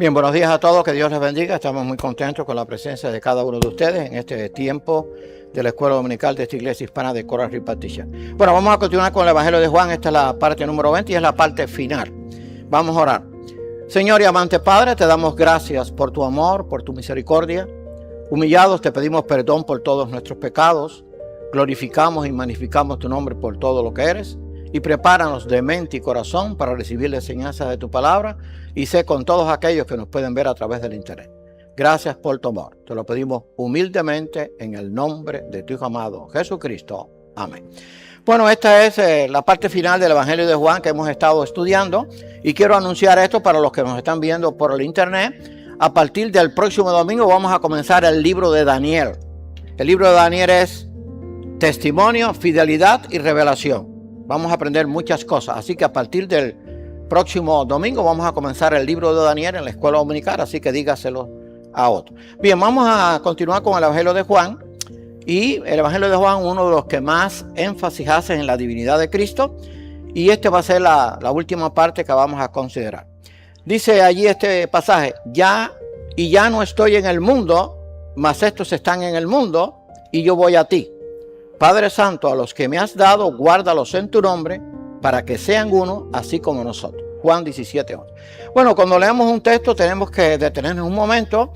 Bien, buenos días a todos, que Dios les bendiga. Estamos muy contentos con la presencia de cada uno de ustedes en este tiempo de la Escuela Dominical de esta Iglesia Hispana de Coral Reef Baptist. Bueno, vamos a continuar con el Evangelio de Juan. Esta es la parte número 20 y es la parte final. Vamos a orar. Señor y amante Padre, te damos gracias por tu amor, por tu misericordia. Humillados te pedimos perdón por todos nuestros pecados. Glorificamos y magnificamos tu nombre por todo lo que eres. Y prepáranos de mente y corazón para recibir la enseñanza de tu palabra y sé con todos aquellos que nos pueden ver a través del internet. Gracias por tu amor. Te lo pedimos humildemente en el nombre de tu Hijo amado Jesucristo. Amén. Bueno, esta es la parte final del Evangelio de Juan que hemos estado estudiando y quiero anunciar esto para los que nos están viendo por el internet. A partir del próximo domingo vamos a comenzar el libro de Daniel. El libro de Daniel es testimonio, fidelidad y revelación. Vamos a aprender muchas cosas, así que a partir del próximo domingo vamos a comenzar el libro de Daniel en la escuela dominical, así que dígaselo a otros. Bien, vamos a continuar con el Evangelio de Juan. Y el Evangelio de Juan, uno de los que más énfasis hace en la divinidad de Cristo. Y este va a ser la última parte que vamos a considerar. Dice allí este pasaje, ya no estoy en el mundo, mas estos están en el mundo y yo voy a ti. Padre Santo, a los que me has dado, guárdalos en tu nombre, para que sean uno, así como nosotros. Juan 17:11. Bueno, cuando leemos un texto tenemos que detenernos un momento.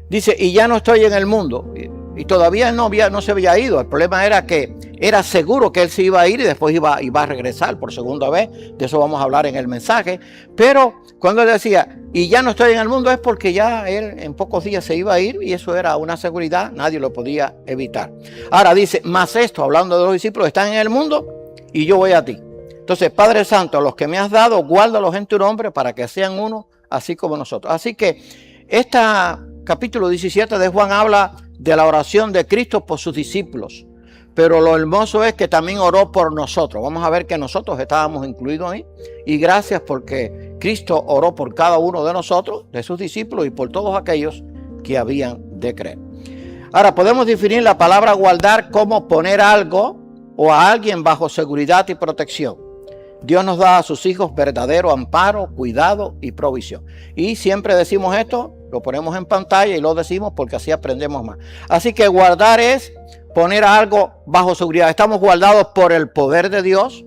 Dice, y ya no estoy en el mundo. Y todavía no se había ido. El problema era que era seguro que él se iba a ir y después iba a regresar por segunda vez. De eso vamos a hablar en el mensaje. Pero cuando él decía, y ya no estoy en el mundo, es porque ya él en pocos días se iba a ir y eso era una seguridad, nadie lo podía evitar. Ahora dice, más esto, hablando de los discípulos, están en el mundo y yo voy a ti. Entonces, Padre Santo, los que me has dado, guárdalos en tu nombre para que sean uno, así como nosotros. Así que capítulo 17 de Juan habla de la oración de Cristo por sus discípulos. Pero lo hermoso es que también oró por nosotros. Vamos a ver que nosotros estábamos incluidos ahí. Y gracias porque Cristo oró por cada uno de nosotros, de sus discípulos y por todos aquellos que habían de creer. Ahora, podemos definir la palabra guardar como poner algo o a alguien bajo seguridad y protección. Dios nos da a sus hijos verdadero amparo, cuidado y provisión. Y siempre decimos esto, lo ponemos en pantalla y lo decimos porque así aprendemos más. Así que guardar es poner algo bajo seguridad. Estamos guardados por el poder de Dios,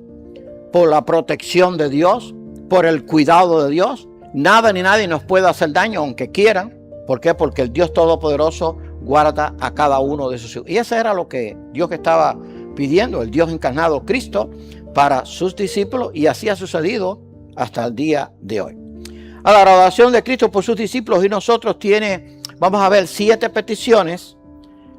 por la protección de Dios, por el cuidado de Dios. Nada ni nadie nos puede hacer daño aunque quieran. ¿Por qué? Porque el Dios Todopoderoso guarda a cada uno de sus hijos. Y eso era lo que Dios estaba pidiendo, el Dios encarnado Cristo, para sus discípulos, y así ha sucedido hasta el día de hoy. A la oración de Cristo por sus discípulos y nosotros vamos a ver 7 peticiones,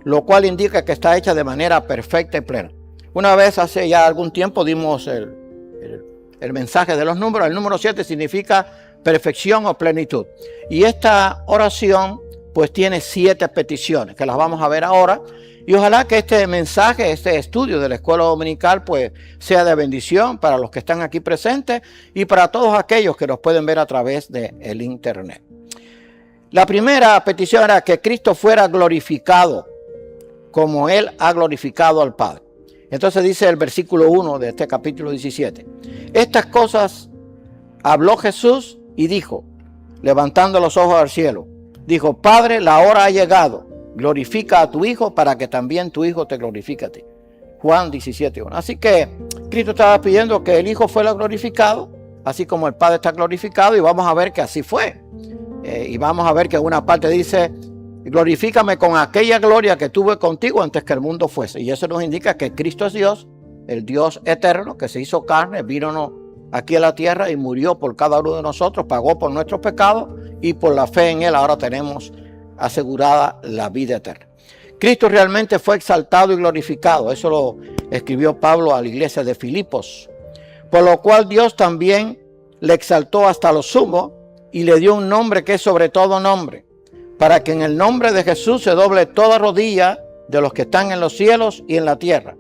lo cual indica que está hecha de manera perfecta y plena. Una vez hace ya algún tiempo dimos el mensaje de los números. El número 7 significa perfección o plenitud. Y esta oración pues tiene 7 peticiones que las vamos a ver ahora. Y ojalá que este mensaje, este estudio de la escuela dominical, pues sea de bendición para los que están aquí presentes y para todos aquellos que nos pueden ver a través del internet. La primera petición era que Cristo fuera glorificado como Él ha glorificado al Padre. Entonces dice el versículo 1 de este capítulo 17. Estas cosas habló Jesús y dijo, levantando los ojos al cielo, dijo, Padre, la hora ha llegado. Glorifica a tu Hijo para que también tu Hijo te glorifique a ti. Juan 17:1. Así que Cristo estaba pidiendo que el Hijo fuera glorificado, así como el Padre está glorificado, y vamos a ver que así fue. Y vamos a ver que en una parte dice, glorifícame con aquella gloria que tuve contigo antes que el mundo fuese. Y eso nos indica que Cristo es Dios, el Dios eterno, que se hizo carne, vino aquí a la tierra y murió por cada uno de nosotros, pagó por nuestros pecados, y por la fe en Él ahora tenemos asegurada la vida eterna. Cristo realmente fue exaltado y glorificado. Eso lo escribió Pablo a la iglesia de Filipos. Por lo cual Dios también le exaltó hasta lo sumo y le dio un nombre que es sobre todo nombre, para que en el nombre de Jesús se doble toda rodilla de los que están en los cielos y en la tierra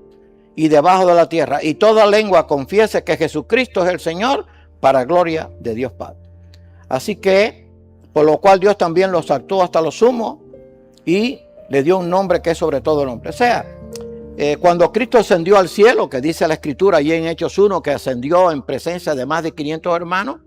y debajo de la tierra, y toda lengua confiese que Jesucristo es el Señor, para gloria de Dios Padre. Así que por lo cual Dios también lo exaltó hasta lo sumo y le dio un nombre que es sobre todo nombre. O sea, cuando Cristo ascendió al cielo, que dice la Escritura allí en Hechos 1, que ascendió en presencia de más de 500 hermanos,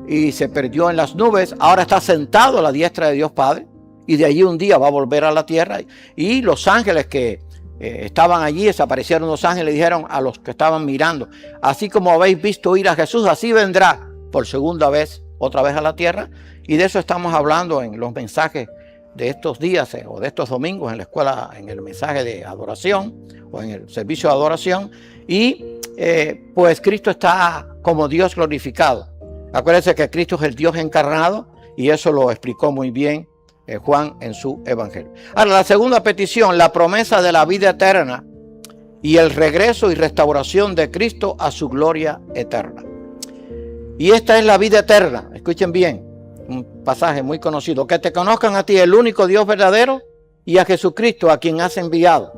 y se perdió en las nubes. Ahora está sentado a la diestra de Dios Padre, y de allí un día va a volver a la tierra. Y los ángeles que estaban allí, desaparecieron los ángeles, y dijeron a los que estaban mirando: así como habéis visto ir a Jesús, así vendrá por segunda vez, otra vez a la tierra. Y de eso estamos hablando en los mensajes de estos días o de estos domingos en la escuela, en el mensaje de adoración o en el servicio de adoración. Y pues Cristo está como Dios glorificado. Acuérdense que Cristo es el Dios encarnado, y eso lo explicó muy bien Juan en su evangelio. Ahora, la segunda petición, la promesa de la vida eterna y el regreso y restauración de Cristo a su gloria eterna. Y esta es la vida eterna. Escuchen bien, un pasaje muy conocido: que te conozcan a ti, el único Dios verdadero, y a Jesucristo, a quien has enviado.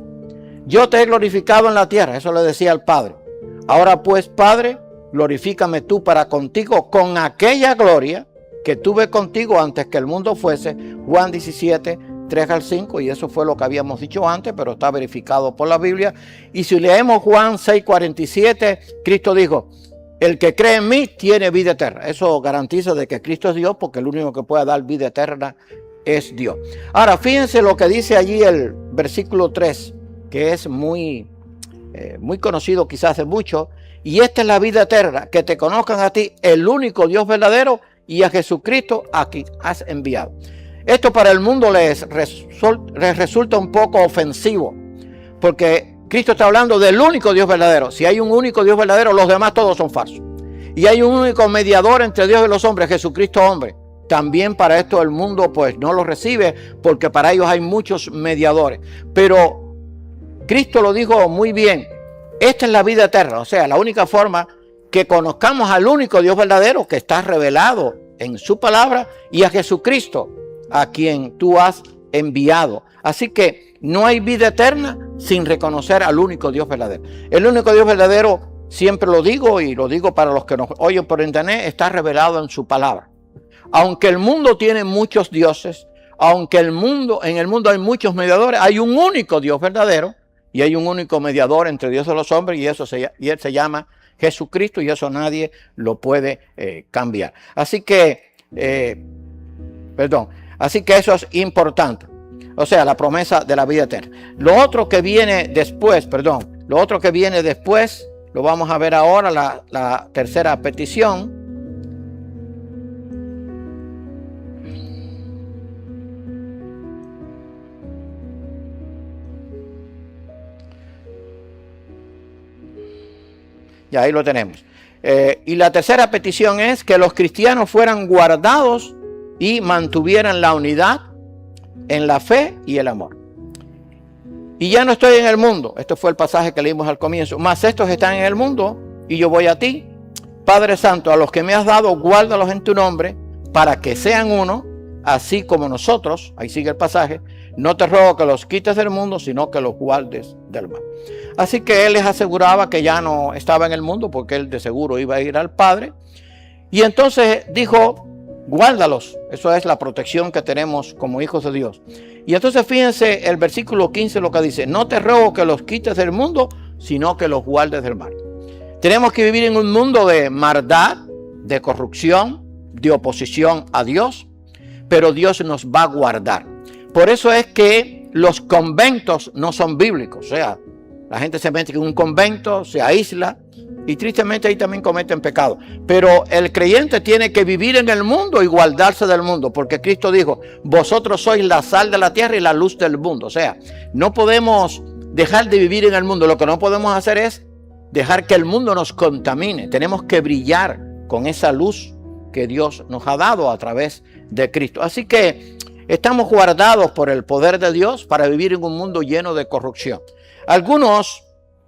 Yo te he glorificado en la tierra, eso le decía al Padre. Ahora pues, Padre, glorifícame tú para contigo con aquella gloria que tuve contigo antes que el mundo fuese. Juan 17, 3 al 5, y eso fue lo que habíamos dicho antes, pero está verificado por la Biblia. Y si leemos Juan 6, 47, Cristo dijo: el que cree en mí tiene vida eterna. Eso garantiza de que Cristo es Dios, porque el único que puede dar vida eterna es Dios. Ahora, fíjense lo que dice allí el versículo 3, que es muy conocido quizás de muchos. Y esta es la vida eterna, que te conozcan a ti, el único Dios verdadero, y a Jesucristo, a quien has enviado. Esto para el mundo les resulta un poco ofensivo, porque Cristo está hablando del único Dios verdadero. Si hay un único Dios verdadero, los demás todos son falsos. Y hay un único mediador entre Dios y los hombres, Jesucristo hombre. También para esto el mundo pues no lo recibe, porque para ellos hay muchos mediadores. Pero Cristo lo dijo muy bien: esta es la vida eterna, o sea, la única forma que conozcamos al único Dios verdadero, que está revelado en su palabra, y a Jesucristo, a quien tú has enviado. Así que no hay vida eterna sin reconocer al único Dios verdadero. El único Dios verdadero, siempre lo digo, y lo digo para los que nos oyen por internet, está revelado en su palabra. Aunque el mundo tiene muchos dioses, aunque en el mundo hay muchos mediadores, hay un único Dios verdadero, y hay un único mediador entre Dios y los hombres, y Él se llama Jesucristo, y eso nadie lo puede cambiar. Así que eso es importante. O sea, la promesa de la vida eterna. Lo otro que viene después, lo vamos a ver ahora, la tercera petición. Y ahí lo tenemos. Y la tercera petición es que los cristianos fueran guardados y mantuvieran la unidad en la fe y el amor. Y ya no estoy en el mundo. Esto fue el pasaje que leímos al comienzo. Mas estos están en el mundo y yo voy a ti. Padre Santo, a los que me has dado, guárdalos en tu nombre, para que sean uno, así como nosotros. Ahí sigue el pasaje. No te ruego que los quites del mundo, sino que los guardes del mal. Así que él les aseguraba que ya no estaba en el mundo, porque él de seguro iba a ir al Padre. Y entonces dijo: guárdalos. Eso es la protección que tenemos como hijos de Dios. Y entonces fíjense el versículo 15 lo que dice: no te ruego que los quites del mundo, sino que los guardes del mal. Tenemos que vivir en un mundo de maldad, de corrupción, de oposición a Dios, pero Dios nos va a guardar. Por eso es que los conventos no son bíblicos. O sea, la gente se mete en un convento, se aísla, y tristemente ahí también cometen pecado. Pero el creyente tiene que vivir en el mundo y guardarse del mundo, porque Cristo dijo: vosotros sois la sal de la tierra y la luz del mundo. O sea, no podemos dejar de vivir en el mundo. Lo que no podemos hacer es dejar que el mundo nos contamine. Tenemos que brillar con esa luz que Dios nos ha dado a través de Cristo. Así que estamos guardados por el poder de Dios para vivir en un mundo lleno de corrupción. Algunos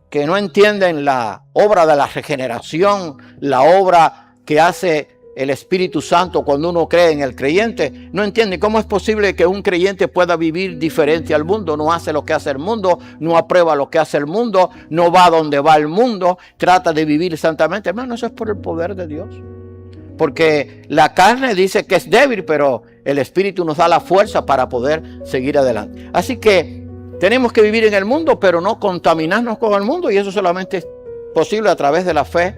que no entienden la obra de la regeneración, la obra que hace el Espíritu Santo cuando uno cree en el creyente, no entienden cómo es posible que un creyente pueda vivir diferente al mundo. No hace lo que hace el mundo, no aprueba lo que hace el mundo, no va donde va el mundo, trata de vivir santamente. Hermano, eso es por el poder de Dios. Porque la carne dice que es débil, pero el Espíritu nos da la fuerza para poder seguir adelante. Así que tenemos que vivir en el mundo, pero no contaminarnos con el mundo, y eso solamente es posible a través de la fe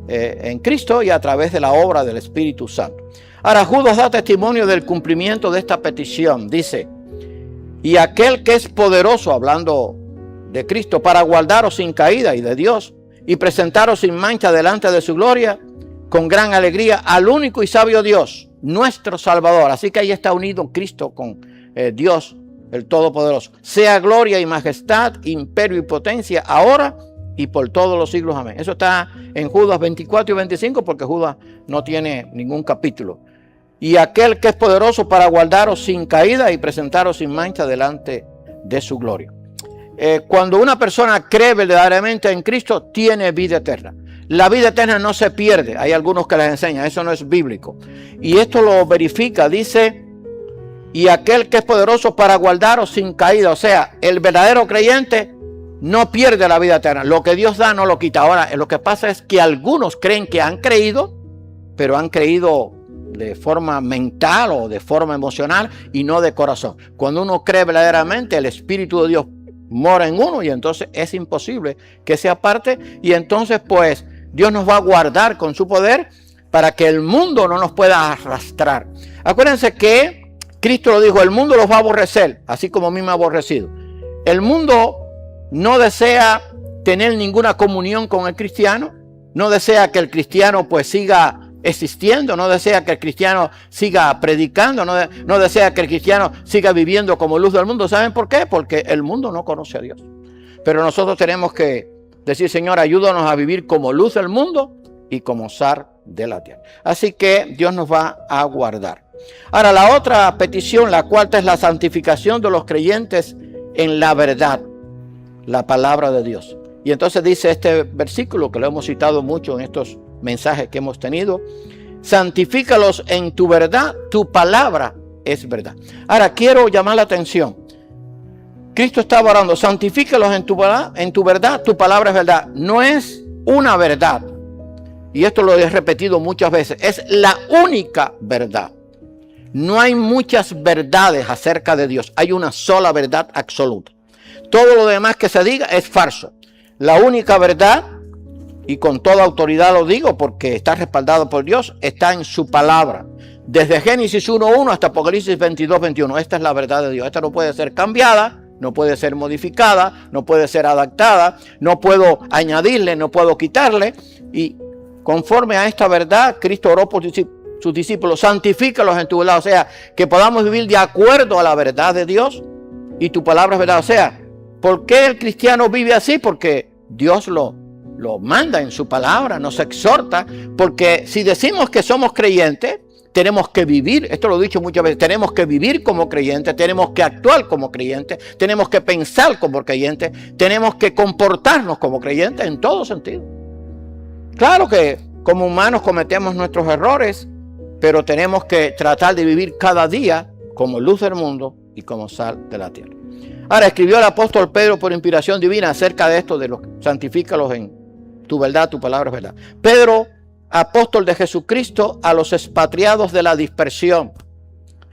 en Cristo y a través de la obra del Espíritu Santo. Ahora, Judas da testimonio del cumplimiento de esta petición. Dice, y aquel que es poderoso, hablando de Cristo, para guardaros sin caída y de Dios, y presentaros sin mancha delante de su gloria, con gran alegría, al único y sabio Dios, nuestro Salvador. Así que ahí está unido Cristo con Dios, el Todopoderoso. Sea gloria y majestad, imperio y potencia, ahora y por todos los siglos. Amén. Eso está en Judas 24 y 25, porque Judas no tiene ningún capítulo. Y aquel que es poderoso para guardaros sin caída y presentaros sin mancha delante de su gloria. Cuando una persona cree verdaderamente en Cristo, tiene vida eterna. La vida eterna no se pierde. Hay algunos que les enseñan, eso no es bíblico. Y esto lo verifica, dice, y aquel que es poderoso para guardaros sin caída. O sea, el verdadero creyente no pierde la vida eterna. Lo que Dios da no lo quita. Ahora, lo que pasa es que algunos creen que han creído, pero han creído de forma mental o de forma emocional y no de corazón. Cuando uno cree verdaderamente, el Espíritu de Dios mora en uno y entonces es imposible que se aparte, y entonces pues Dios nos va a guardar con su poder para que el mundo no nos pueda arrastrar. Acuérdense que Cristo lo dijo, el mundo los va a aborrecer, así como a mí me ha aborrecido. El mundo no desea tener ninguna comunión con el cristiano, no desea que el cristiano pues siga existiendo, no desea que el cristiano siga predicando, no desea que el cristiano siga viviendo como luz del mundo. ¿Saben por qué? Porque el mundo no conoce a Dios. Pero nosotros tenemos que decir, Señor, ayúdanos a vivir como luz del mundo y como sal de la tierra. Así que Dios nos va a guardar. Ahora, la otra petición, la cuarta, es la santificación de los creyentes en la verdad, la palabra de Dios. Y entonces dice este versículo, que lo hemos citado mucho en estos mensajes que hemos tenido, santifícalos en tu verdad, tu palabra es verdad. Ahora quiero llamar la atención. Cristo estaba orando, santifícalos en tu verdad, tu palabra es verdad. No es una verdad, y esto lo he repetido muchas veces, es la única verdad. No hay muchas verdades acerca de Dios, hay una sola verdad absoluta. Todo lo demás que se diga es falso. La única verdad, y con toda autoridad lo digo porque está respaldado por Dios, está en su palabra. Desde Génesis 1:1 hasta Apocalipsis 22:21. Esta es la verdad de Dios. Esta no puede ser cambiada, no puede ser modificada, no puede ser adaptada, no puedo añadirle, no puedo quitarle. Y conforme a esta verdad, Cristo oró por sus discípulos, santifícalos en tu verdad. O sea, que podamos vivir de acuerdo a la verdad de Dios y tu palabra es verdad. O sea, ¿por qué el cristiano vive así? Porque Dios lo manda en su palabra, nos exhorta, porque si decimos que somos creyentes, tenemos que vivir, esto lo he dicho muchas veces, tenemos que vivir como creyentes, tenemos que actuar como creyentes, tenemos que pensar como creyentes, tenemos que comportarnos como creyentes en todo sentido. Claro que como humanos cometemos nuestros errores, pero tenemos que tratar de vivir cada día como luz del mundo y como sal de la tierra. Ahora, escribió el apóstol Pedro por inspiración divina acerca de esto, de los santifícalos en tu verdad, tu palabra es verdad. Pedro, apóstol de Jesucristo, a los expatriados de la dispersión.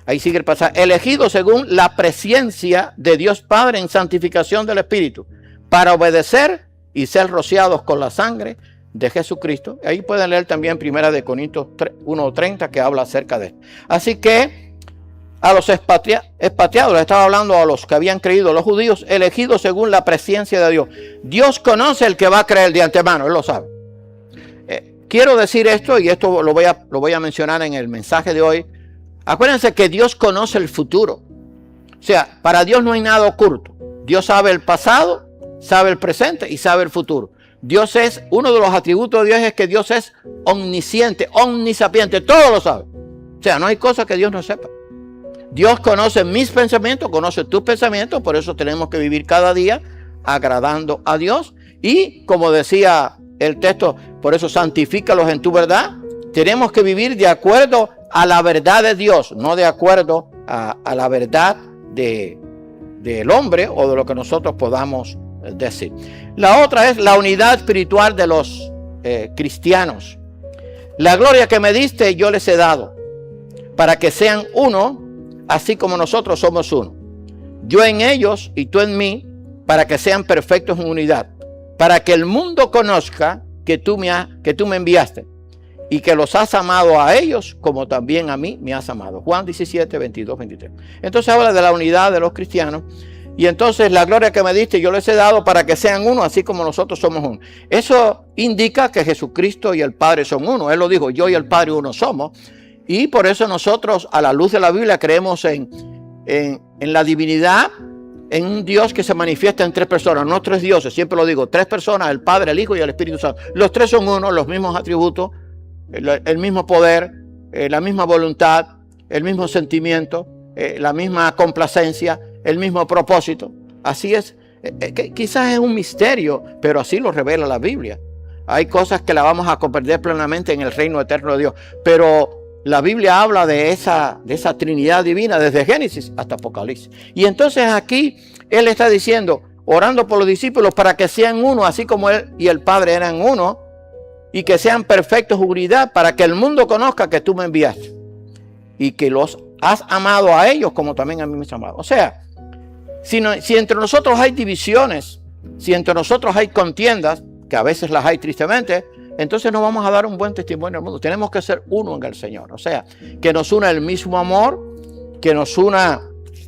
Ahí sigue el pasaje. Elegidos según la presciencia de Dios Padre en santificación del Espíritu, para obedecer y ser rociados con la sangre de Jesucristo. Ahí pueden leer también 1 Corintios 1:30, que habla acerca de esto. Así que a los expatriados, le estaba hablando a los que habían creído, los judíos, elegidos según la presciencia de Dios. Dios conoce el que va a creer de antemano, Él lo sabe. Quiero decir esto, y esto lo voy a mencionar en el mensaje de hoy. Acuérdense que Dios conoce el futuro. O sea, para Dios no hay nada oculto. Dios sabe el pasado, sabe el presente y sabe el futuro. Dios es, uno de los atributos de Dios es que Dios es omnisciente, omnisapiente, todo lo sabe. O sea, no hay cosa que Dios no sepa. Dios conoce mis pensamientos, conoce tus pensamientos, por eso tenemos que vivir cada día agradando a Dios. Y como decía el texto, por eso santifícalos en tu verdad. Tenemos que vivir de acuerdo a la verdad de Dios, no de acuerdo a la verdad del hombre o de lo que nosotros podamos decir. La otra es la unidad espiritual de los cristianos. La gloria que me diste yo les he dado, para que sean uno, así como nosotros somos uno. Yo en ellos y tú en mí, para que sean perfectos en unidad. Para que el mundo conozca que tú me enviaste, y que los has amado a ellos como también a mí me has amado. Juan 17, 22, 23. Entonces habla de la unidad de los cristianos. Y entonces la gloria que me diste yo les he dado para que sean uno, así como nosotros somos uno. Eso indica que Jesucristo y el Padre son uno. Él lo dijo, yo y el Padre uno somos. Y por eso nosotros, a la luz de la Biblia, creemos en la divinidad, en un Dios que se manifiesta en tres personas, no tres dioses. Siempre lo digo, tres personas, el Padre, el Hijo y el Espíritu Santo. Los tres son uno, los mismos atributos, el mismo poder, la misma voluntad, el mismo sentimiento, la misma complacencia, el mismo propósito. Así es. Quizás es un misterio, pero así lo revela la Biblia. Hay cosas que la vamos a comprender plenamente en el reino eterno de Dios, pero la Biblia habla de esa Trinidad divina desde Génesis hasta Apocalipsis. Y entonces aquí Él está diciendo, orando por los discípulos para que sean uno, así como Él y el Padre eran uno, y que sean perfectos en unidad, para que el mundo conozca que tú me enviaste y que los has amado a ellos como también a mí me has amado. O sea, si entre nosotros hay divisiones, si entre nosotros hay contiendas, que a veces las hay tristemente, entonces no vamos a dar un buen testimonio al mundo. Tenemos que ser uno en el Señor. O sea, que nos una el mismo amor, que nos una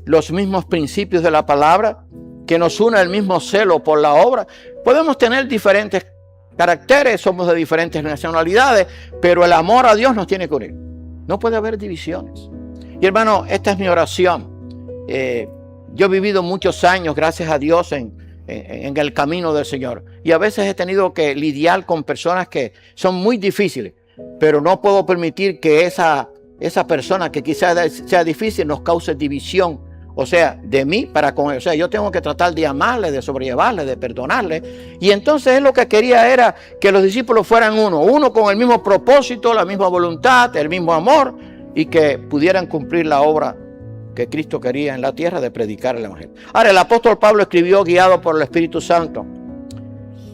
los mismos principios de la palabra, que nos una el mismo celo por la obra. Podemos tener diferentes caracteres, somos de diferentes nacionalidades, pero el amor a Dios nos tiene que unir. No puede haber divisiones. Y hermano, esta es mi oración. Yo he vivido muchos años, gracias a Dios, en el camino del Señor. Y a veces he tenido que lidiar con personas que son muy difíciles, pero no puedo permitir que esa persona que quizás sea difícil nos cause división. O sea, de mí para con él. O sea, yo tengo que tratar de amarle, de sobrellevarle, de perdonarle. Y entonces él lo que quería era que los discípulos fueran uno con el mismo propósito, la misma voluntad, el mismo amor, y que pudieran cumplir la obra que Cristo quería en la tierra de predicar el Evangelio. Ahora, el apóstol Pablo escribió guiado por el Espíritu Santo.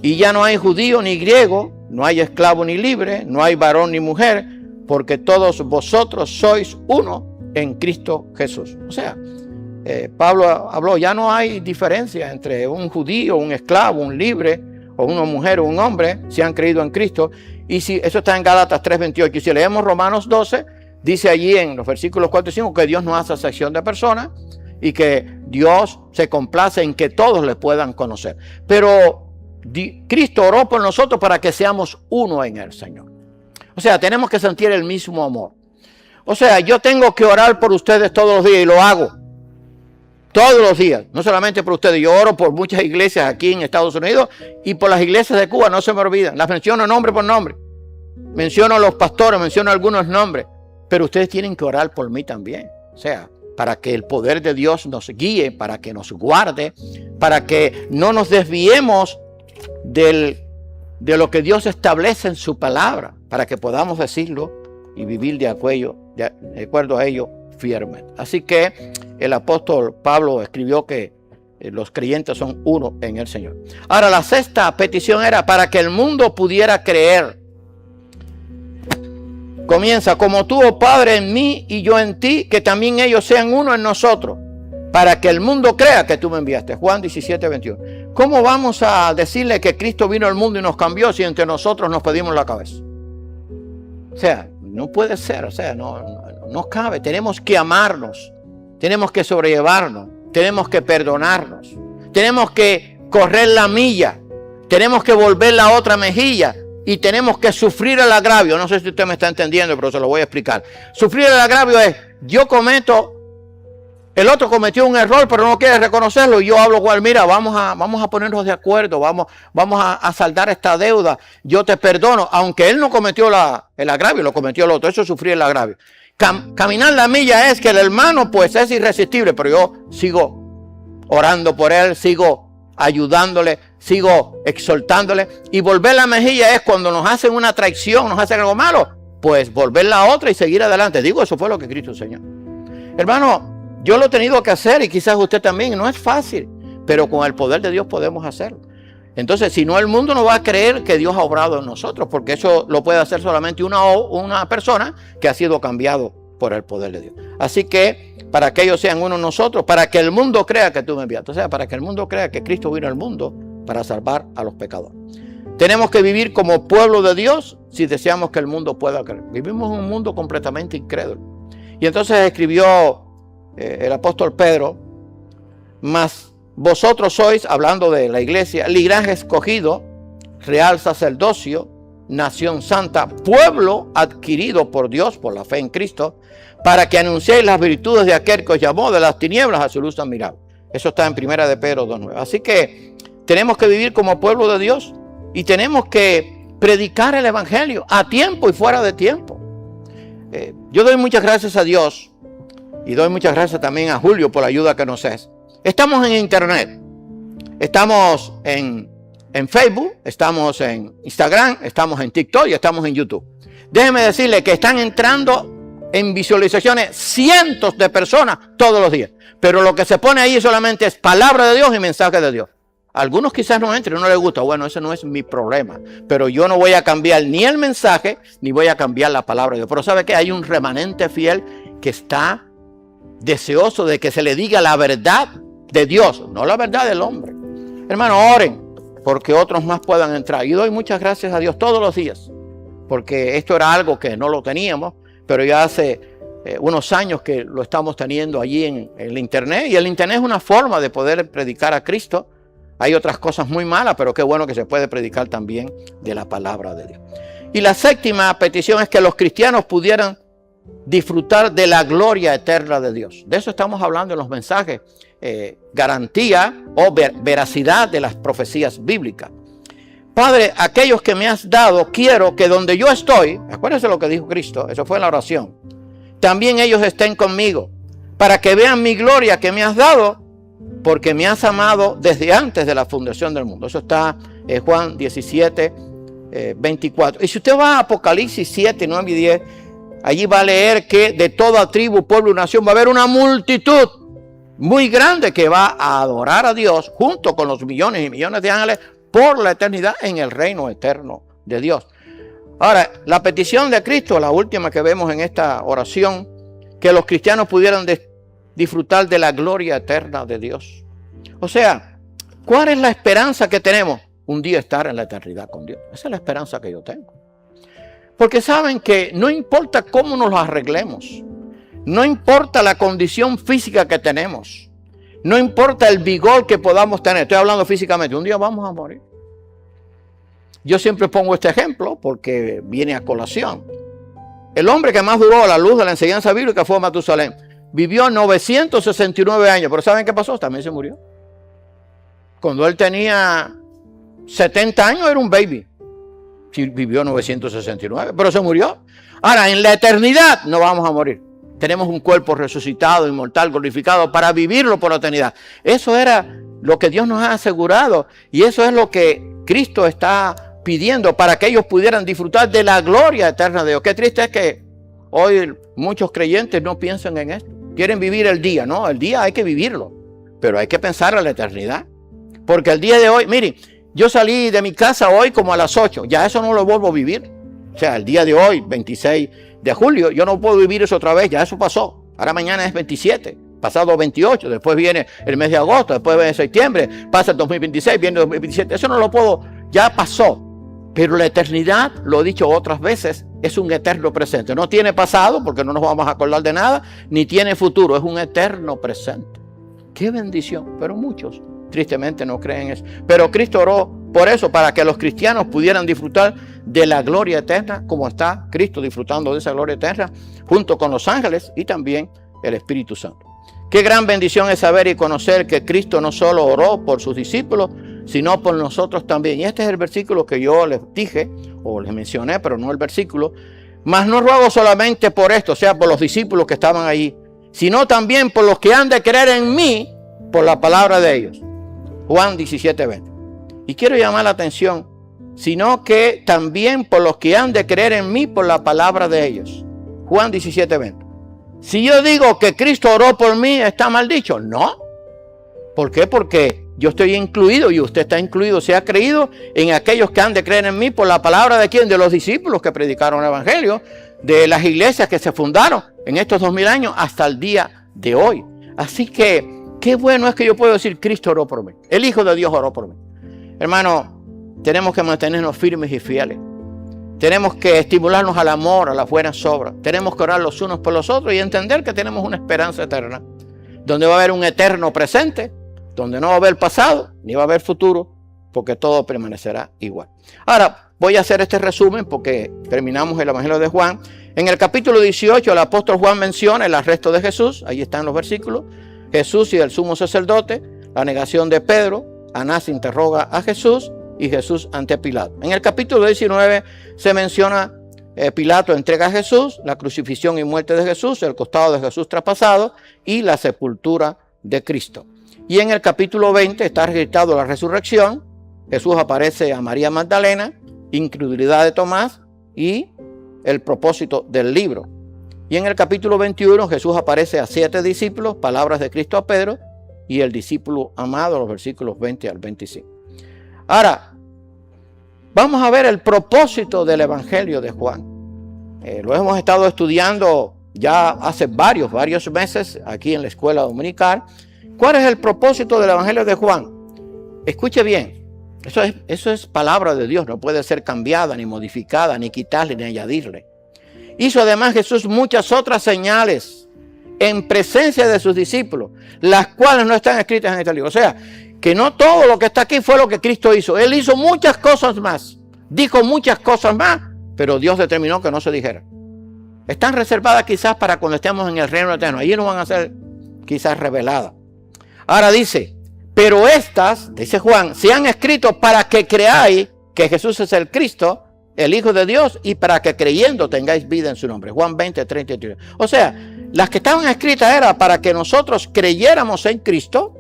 Y ya no hay judío ni griego, no hay esclavo ni libre, no hay varón ni mujer, porque todos vosotros sois uno en Cristo Jesús. O sea, Pablo habló, ya no hay diferencia entre un judío, un esclavo, un libre, o una mujer o un hombre, si han creído en Cristo. Y si eso está en Gálatas 3:28. Y si leemos Romanos 12, dice allí en los versículos 4 y 5 que Dios no hace acepción de personas y que Dios se complace en que todos le puedan conocer. Pero Cristo oró por nosotros para que seamos uno en el Señor. O sea, tenemos que sentir el mismo amor. O sea, yo tengo que orar por ustedes todos los días y lo hago. Todos los días, no solamente por ustedes. Yo oro por muchas iglesias aquí en Estados Unidos y por las iglesias de Cuba, no se me olvidan. Las menciono nombre por nombre. Menciono a los pastores, menciono algunos nombres. Pero ustedes tienen que orar por mí también. O sea, para que el poder de Dios nos guíe, para que nos guarde, para que no nos desviemos de lo que Dios establece en su palabra, para que podamos decirlo y vivir de acuerdo a ello fielmente. Así que el apóstol Pablo escribió que los creyentes son uno en el Señor. Ahora, la sexta petición era para que el mundo pudiera creer. Comienza, como tú, oh Padre, en mí y yo en ti, que también ellos sean uno en nosotros, para que el mundo crea que tú me enviaste. Juan 17:21. ¿Cómo vamos a decirle que Cristo vino al mundo y nos cambió si entre nosotros nos pedimos la cabeza? O sea, no puede ser, o sea, no cabe. Tenemos que amarnos, tenemos que sobrellevarnos, tenemos que perdonarnos, tenemos que correr la milla, tenemos que volver la otra mejilla. Y tenemos que sufrir el agravio. No sé si usted me está entendiendo, pero se lo voy a explicar. Sufrir el agravio es, el otro cometió un error, pero no quiere reconocerlo. Y yo hablo con él, mira, vamos a ponernos de acuerdo, vamos a saldar esta deuda. Yo te perdono, aunque él no cometió el agravio, lo cometió el otro. Eso es sufrir el agravio. Caminar la milla es que el hermano pues es irresistible, pero yo sigo orando por él, sigo ayudándole, sigo exhortándole. Y volver la mejilla es cuando nos hacen una traición, nos hacen algo malo, pues volver la otra y seguir adelante. Digo, eso fue lo que Cristo enseñó. Hermano, yo lo he tenido que hacer y quizás usted también. No es fácil, pero con el poder de Dios podemos hacerlo. Entonces, si no, el mundo no va a creer que Dios ha obrado en nosotros, porque eso lo puede hacer solamente una persona que ha sido cambiado por el poder de Dios. Así que, para que ellos sean uno de nosotros, para que el mundo crea que tú me enviaste. O sea, para que el mundo crea que Cristo vino al mundo para salvar a los pecadores. Tenemos que vivir como pueblo de Dios si deseamos que el mundo pueda creer. Vivimos en un mundo completamente incrédulo. Y entonces escribió el apóstol Pedro, mas vosotros sois, hablando de la iglesia, linaje escogido, real sacerdocio, nación santa, pueblo adquirido por Dios por la fe en Cristo, para que anunciéis las virtudes de aquel que os llamó de las tinieblas a su luz admirable. Eso está en 1 de Pedro 2:9. Así que tenemos que vivir como pueblo de Dios y tenemos que predicar el evangelio a tiempo y fuera de tiempo. Yo doy muchas gracias a Dios y doy muchas gracias también a Julio por la ayuda que nos es. Estamos en internet, estamos en Facebook, estamos en Instagram, estamos en TikTok y estamos en YouTube. Déjenme decirle que están entrando en visualizaciones cientos de personas todos los días. Pero lo que se pone ahí solamente es palabra de Dios y mensaje de Dios. Algunos quizás no entren, no les gusta. Bueno, ese no es mi problema. Pero yo no voy a cambiar ni el mensaje, ni voy a cambiar la palabra de Dios. Pero ¿sabe qué? Hay un remanente fiel que está deseoso de que se le diga la verdad de Dios, no la verdad del hombre. Hermano, oren porque otros más puedan entrar. Y doy muchas gracias a Dios todos los días, porque esto era algo que no lo teníamos, pero ya hace unos años que lo estamos teniendo allí en el internet. Y el internet es una forma de poder predicar a Cristo. Hay otras cosas muy malas, pero qué bueno que se puede predicar también de la palabra de Dios. Y la séptima petición es que los cristianos pudieran disfrutar de la gloria eterna de Dios. De eso estamos hablando en los mensajes. Garantía o veracidad de las profecías bíblicas. Padre, aquellos que me has dado, quiero que donde yo estoy, acuérdense lo que dijo Cristo, eso fue en la oración, también ellos estén conmigo, para que vean mi gloria que me has dado, porque me has amado desde antes de la fundación del mundo. Eso está en Juan 17, 24. Y si usted va a Apocalipsis 7, 9 y 10, allí va a leer que de toda tribu, pueblo y nación va a haber una multitud muy grande que va a adorar a Dios junto con los millones y millones de ángeles por la eternidad en el reino eterno de Dios. Ahora, la petición de Cristo, la última que vemos en esta oración, que los cristianos pudieran disfrutar de la gloria eterna de Dios. O sea, ¿cuál es la esperanza que tenemos? Un día estar en la eternidad con Dios. Esa es la esperanza que yo tengo. Porque saben que no importa cómo nos lo arreglemos, no importa la condición física que tenemos, no importa el vigor que podamos tener, estoy hablando físicamente, un día vamos a morir. Yo siempre pongo este ejemplo porque viene a colación. El hombre que más duró a la luz de la enseñanza bíblica fue Matusalén. Vivió 969 años, pero ¿saben qué pasó? También se murió. Cuando él tenía 70 años era un baby. Sí, vivió 969, pero se murió. Ahora, en la eternidad no vamos a morir. Tenemos un cuerpo resucitado, inmortal, glorificado, para vivirlo por la eternidad. Eso era lo que Dios nos ha asegurado. Y eso es lo que Cristo está pidiendo para que ellos pudieran disfrutar de la gloria eterna de Dios. Qué triste es que hoy muchos creyentes no piensan en esto. Quieren vivir el día, ¿no? El día hay que vivirlo, pero hay que pensar en la eternidad. Porque el día de hoy, miren, yo salí de mi casa hoy como a las 8, ya eso no lo vuelvo a vivir. O sea, el día de hoy, 26 de julio, yo no puedo vivir eso otra vez, ya eso pasó. Ahora mañana es 27, pasado 28, después viene el mes de agosto, después viene septiembre, pasa el 2026, viene el 2027, eso no lo puedo, ya pasó. Pero la eternidad, lo he dicho otras veces, es un eterno presente. No tiene pasado, porque no nos vamos a acordar de nada, ni tiene futuro, es un eterno presente. ¡Qué bendición! Pero muchos tristemente no creen eso. Pero Cristo oró por eso, para que los cristianos pudieran disfrutar de la gloria eterna, como está Cristo disfrutando de esa gloria eterna, junto con los ángeles y también el Espíritu Santo. Qué gran bendición es saber y conocer que Cristo no solo oró por sus discípulos, sino por nosotros también. Y este es el versículo que yo les dije, o les mencioné, pero no el versículo. Mas no ruego solamente por esto, o sea, por los discípulos que estaban allí, sino también por los que han de creer en mí, por la palabra de ellos. Juan 17:20. Y quiero llamar la atención, sino que también por los que han de creer en mí, por la palabra de ellos. Juan 17:20. Si yo digo que Cristo oró por mí, ¿está mal dicho? No. ¿Por qué? Porque yo estoy incluido y usted está incluido. Se ha creído en aquellos que han de creer en mí por la palabra de quién, de los discípulos que predicaron el evangelio, de las iglesias que se fundaron en estos 2000 años hasta el día de hoy. Así que qué bueno es que yo puedo decir, Cristo oró por mí. El Hijo de Dios oró por mí. Hermano, tenemos que mantenernos firmes y fieles. Tenemos que estimularnos al amor, a las buenas obras. Tenemos que orar los unos por los otros y entender que tenemos una esperanza eterna, donde va a haber un eterno presente, donde no va a haber pasado, ni va a haber futuro, porque todo permanecerá igual. Ahora, voy a hacer este resumen porque terminamos el Evangelio de Juan. En el capítulo 18, el apóstol Juan menciona el arresto de Jesús. Ahí están los versículos. Jesús y el sumo sacerdote, la negación de Pedro, Anás interroga a Jesús y Jesús ante Pilato. En el capítulo 19 se menciona Pilato entrega a Jesús, la crucifixión y muerte de Jesús, el costado de Jesús traspasado y la sepultura de Cristo. Y en el capítulo 20 está registrado la resurrección. Jesús aparece a María Magdalena, incredulidad de Tomás y el propósito del libro. Y en el capítulo 21 Jesús aparece a 7 discípulos, palabras de Cristo a Pedro y el discípulo amado, los versículos 20 al 25. Ahora, vamos a ver el propósito del Evangelio de Juan. Lo hemos estado estudiando ya hace varios meses aquí en la escuela dominical. ¿Cuál es el propósito del Evangelio de Juan? Escuche bien, eso es palabra de Dios, no puede ser cambiada, ni modificada, ni quitarle, ni añadirle. Hizo además Jesús muchas otras señales en presencia de sus discípulos, las cuales no están escritas en este libro. O sea, que no todo lo que está aquí fue lo que Cristo hizo. Él hizo muchas cosas más, dijo muchas cosas más, pero Dios determinó que no se dijera. Están reservadas quizás para cuando estemos en el reino eterno. Allí no van a ser quizás reveladas. Ahora dice, pero estas, dice Juan, se han escrito para que creáis que Jesús es el Cristo, el Hijo de Dios, y para que creyendo tengáis vida en su nombre. Juan 20, 33. O sea, las que estaban escritas era para que nosotros creyéramos en Cristo,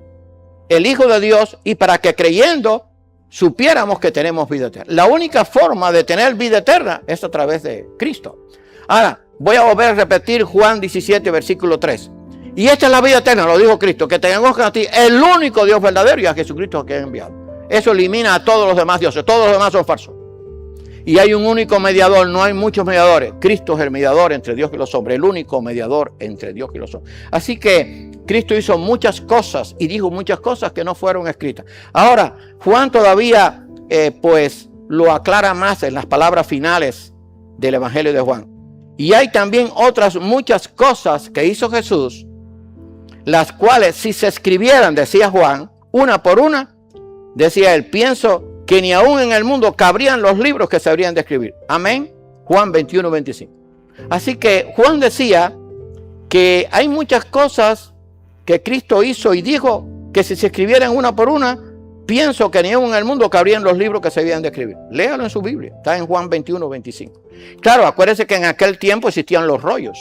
el Hijo de Dios, y para que creyendo supiéramos que tenemos vida eterna. La única forma de tener vida eterna es a través de Cristo. Ahora, voy a volver a repetir Juan 17, versículo 3. Y esta es la vida eterna, lo dijo Cristo, que te conozcan a ti, el único Dios verdadero, y a Jesucristo que ha enviado. Eso elimina a todos los demás dioses, todos los demás son falsos. Y hay un único mediador, no hay muchos mediadores. Cristo es el mediador entre Dios y los hombres, el único mediador entre Dios y los hombres. Así que Cristo hizo muchas cosas y dijo muchas cosas que no fueron escritas. Ahora, Juan todavía pues lo aclara más en las palabras finales del Evangelio de Juan. Y hay también otras muchas cosas que hizo Jesús, las cuales si se escribieran, decía Juan, una por una, decía él, pienso que ni aún en el mundo cabrían los libros que se habrían de escribir. Amén. Juan 21, 25. Así que Juan decía que hay muchas cosas que Cristo hizo y dijo que si se escribieran una por una, pienso que ni aún en el mundo cabrían los libros que se habían de escribir. Léalo en su Biblia. Está en Juan 21, 25. Claro, acuérdense que en aquel tiempo existían los rollos.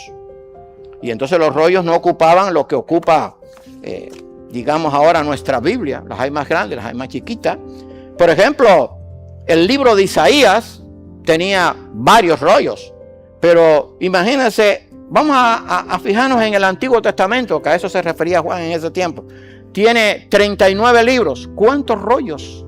Y entonces los rollos no ocupaban lo que ocupa, digamos ahora nuestra Biblia. Las hay más grandes, las hay más chiquitas. Por ejemplo, el libro de Isaías tenía varios rollos. Pero imagínense, vamos a fijarnos en el Antiguo Testamento, que a eso se refería Juan en ese tiempo. Tiene 39 libros. ¿Cuántos rollos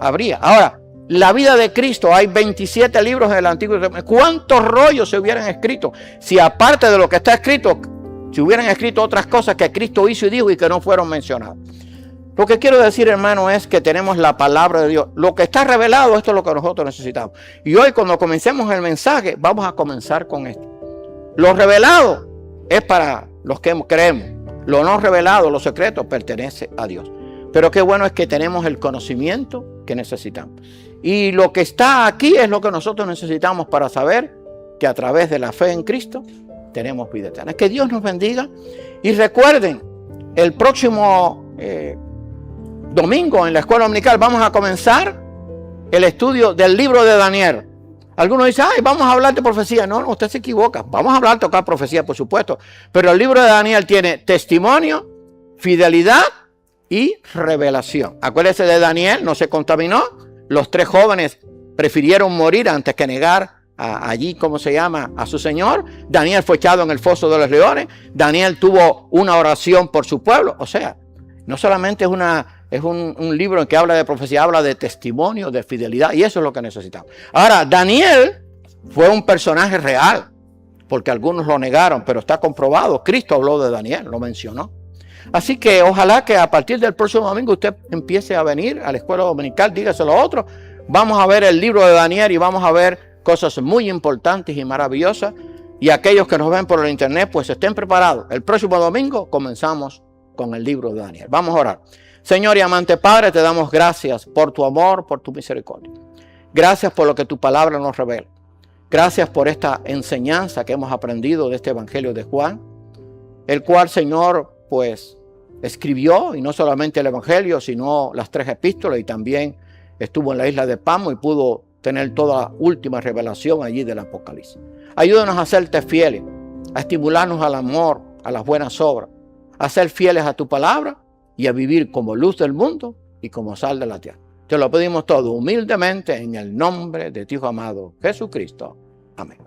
habría? Ahora, la vida de Cristo, hay 27 libros en el Antiguo Testamento. ¿Cuántos rollos se hubieran escrito? Si aparte de lo que está escrito, se hubieran escrito otras cosas que Cristo hizo y dijo y que no fueron mencionadas. Lo que quiero decir, hermano, es que tenemos la palabra de Dios. Lo que está revelado, esto es lo que nosotros necesitamos. Y hoy, cuando comencemos el mensaje, vamos a comenzar con esto. Lo revelado es para los que creemos. Lo no revelado, lo secreto, pertenece a Dios. Pero qué bueno es que tenemos el conocimiento que necesitamos. Y lo que está aquí es lo que nosotros necesitamos para saber que a través de la fe en Cristo tenemos vida eterna. Que Dios nos bendiga. Y recuerden, el próximo domingo en la escuela dominical vamos a comenzar el estudio del libro de Daniel. Algunos dicen, ay, vamos a hablar de profecía. No, usted se equivoca. Vamos a hablar de tocar profecía, por supuesto. Pero el libro de Daniel tiene testimonio, fidelidad y revelación. Acuérdese de Daniel, no se contaminó. Los 3 jóvenes prefirieron morir antes que negar allí, ¿cómo se llama?, a su Señor. Daniel fue echado en el foso de los leones. Daniel tuvo una oración por su pueblo. O sea, no solamente es un libro en que habla de profecía, habla de testimonio, de fidelidad, y eso es lo que necesitamos. Ahora, Daniel fue un personaje real, porque algunos lo negaron, pero está comprobado. Cristo habló de Daniel, lo mencionó. Así que ojalá que a partir del próximo domingo usted empiece a venir a la escuela dominical, dígaselo a otros. Vamos a ver el libro de Daniel y vamos a ver cosas muy importantes y maravillosas. Y aquellos que nos ven por el internet, pues estén preparados. El próximo domingo comenzamos con el libro de Daniel. Vamos a orar. Señor y amante Padre, te damos gracias por tu amor, por tu misericordia. Gracias por lo que tu palabra nos revela. Gracias por esta enseñanza que hemos aprendido de este Evangelio de Juan, el cual, Señor, pues escribió, y no solamente el Evangelio, sino las 3 epístolas, y también estuvo en la isla de Patmos y pudo tener toda la última revelación allí del Apocalipsis. Ayúdanos a serte fieles, a estimularnos al amor, a las buenas obras, a ser fieles a tu palabra y a vivir como luz del mundo y como sal de la tierra. Te lo pedimos todo humildemente en el nombre de tu Hijo amado Jesucristo. Amén.